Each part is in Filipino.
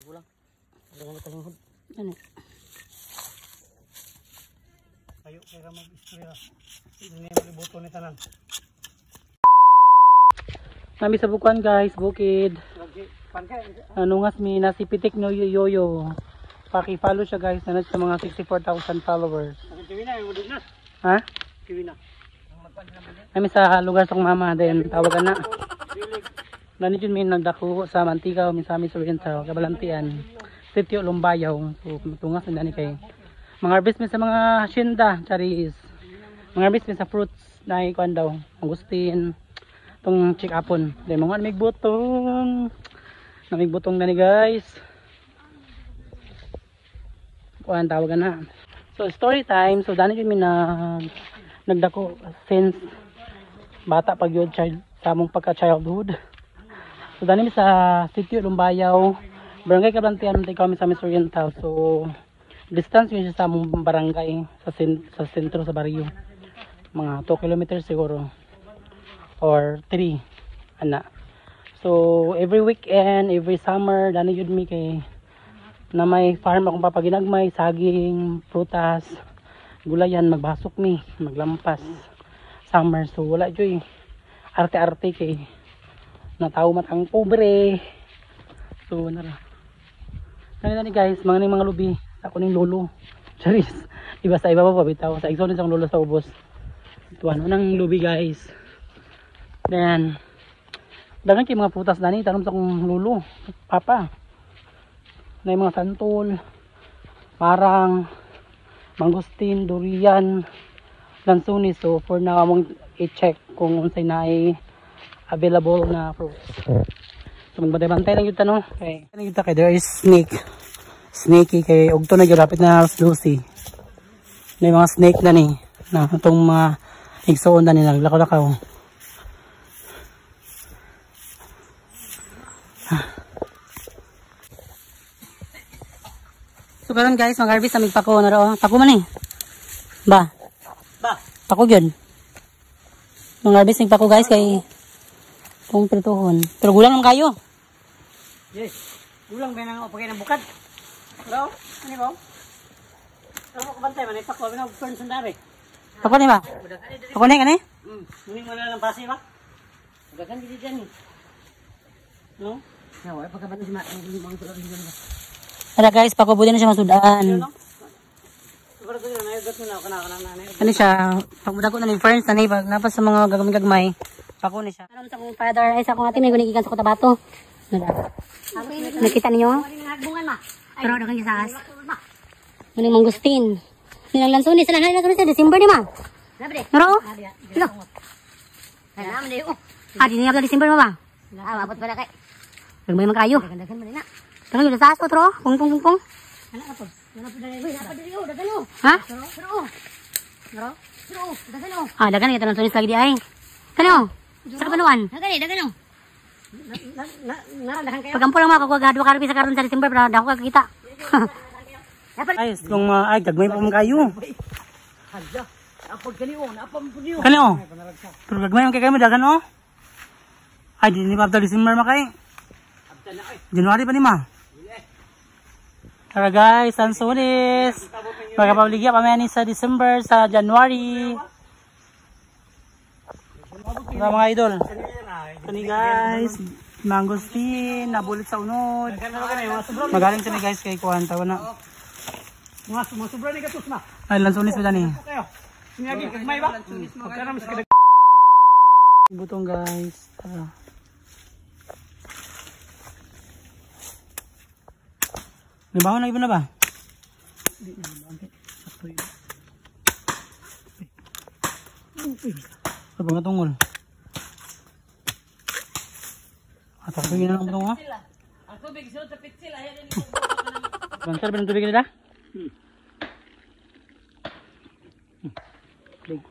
Gulang. Gulang kalingkod. Ano? Ayo kaya mag-istorya. Ini malibuto ni tanan. Nami sa bukuan guys, bukid. Anungas mi nasipitik no yoyo. Paki-follow siya guys, nanad sa mga 64,000 followers. Ha? Nami sa lugar sa mama din, tawagan na. Nani jud mi nagdako sa Mantika, misami sa Oriental, Kabalantian. Sitio Lumbayaw. So tungas na ni kay. Mga harvest mi sa mga hacienda, charis. Mga harvest mi sa fruits na ikuan daw, mangustin. Tong check upon. Dahil mga namigbutong. Namigbutong na ni guys. Kuhaan tawagan na. So story time. So dani yun nagdako since bata pag yun sa among pagka-childhood. So dani mi sa Sitio Lumbayaw. Barangay Kabalantian kami sa Miss Oriental. So distance yun sa among barangay sa sentro sa baryo. Mga 2 kilometers siguro. Or 3 ana. So every weekend, every summer dani jud mi kay na may farm akong papaginagmay, saging, prutas, gulayan, magbasok mi, maglampas summer. So wala joy arte-arte kay natawo matang pobre. So nara nani guys, mga lubi ako ning lolo. Charis. Iba sa iba pa bitaw sa igsoon sang lolo sa ubos. Tuwan nang lubi guys. Then, dagan kay mga putas dani tanom sa kong lulo, papa. Na mga santol, parang, mangustin, durian, lansunis. So, for now, among i-check kung unsay na ay available na fruits. So, magbantay lang yun no? Okay. Kaya there is snake. Snakey kay ugto na yun, rapid na alas 12. May mga snake na ni, na itong mga igsoon na ni, naglakaw-lakaw. So karon guys, mag-harvest sa migpako na raw. Pako man eh. Ba? Pako gyud. Mag-harvest migpako guys kay kung prituhon. Pero gulang naman kayo. Yes. Gulang ba nang opagay ng bukad? Hello? Ano ba? Pero ko bantay man pako ba nang turn sandare. Pako ni ba? Pako ni kani? Muni mo na lang pasi ba? Dagan gid diyan ni. No? Yawa pagkabantay si mga tulad diyan ba. Tara guys, pakubutin na siya masudaan. Ano siya, pagbudago na ni friends, napas sa mga gagmay. Pako ni siya. Alam sa kong father, ay sa akong atin, may gunigigan sa Cotabato. Nakita niyo? Pero dagang isas. Muning mangustin. Nilang lansunis, sila sa December di ma? Naro? Sino? Ah, di niya pa December ma ba? Abot pala kay. Gagmay man kayo. Dagan man na. Dagan yung lasas, otro. Pung. Ano po? Wala pa dali. Wala pa dali. Dagan o. Ha? Pero dagan o. Ah, dagan yung lansunis lagi di ay. Kano? Sa kapanuan? Dagan o. Naradahan kayo. Pagampo lang mga kagwagado karpi sa karon sa December para dako kakita. Guys, kung ay gagmay pa man kayo. Hadya. Apod kaniyo, napam pud niyo. Kano? Pero gagmay man kay kami dagan o. Ay di ni pa December makay. January pa ni ma. Tara guys, lansunis. Magkapabligya pa man sa December sa January. Tara mga idol. Kani guys, mangustin, nabulit sa unod. Magaling sa ni guys kay kuhan tawa na. Mga sobra ni gatos na. Ay lansunis pa dani. Sinagi kagmay ba? Pagkara mas kada. Butong guys. Tara. Libangon na iba na ba? Hindi na libangon. Sakto yun. Sa mga tungol. Sakto yun na lang tungol ha? Ang tubig sunod sa pitsil. Bansar ba ng tubig nila? Tubig.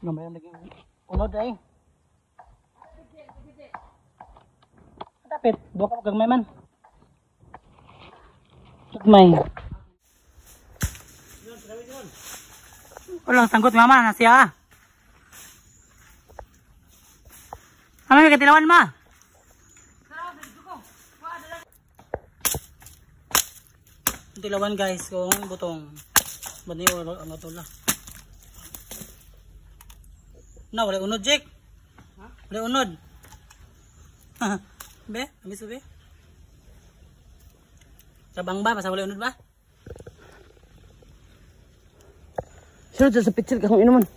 Gamay ang naging unod ay. Tapit, dua ka gagmay man. Gagmay. Walang sanggot mama na siya. Ano yung katilawan ma? Katilawan guys kung butong. Ba't niyo ang atula? Na, wala unod Jake. Wala unod. Be, amis be. Sabang ba? Masa wala unod ba? Sunod sa picture ka kung inuman.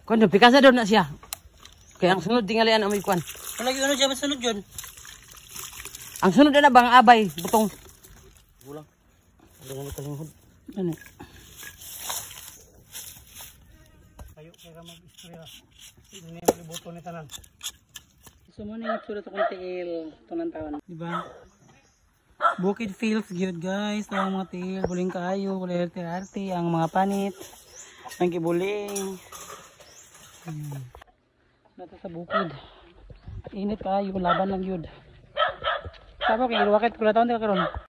Kuan pikasa doon na siya. Kaya ang sunod tingalian ang may kuan. Wala yung unod siya, masunod yun. Ang sunod na bang abay, butong. Gulang. Wala nga matalingod. Ano? Kayo, kaya mag-istorya. Hindi niya malibuto ni tanan. Gusto mo na yung itsura sa kong tiil. Ito ng taon. Diba? Bukid feels good guys. Ito ang mga tiil. Buling kayo. Kulay arte-arte. Ang mga panit. Ang kibuling. Dito sa bukid. Init kayo. Laban lang yun. Tapos kay Iruwakit. Kula taon din ka karon.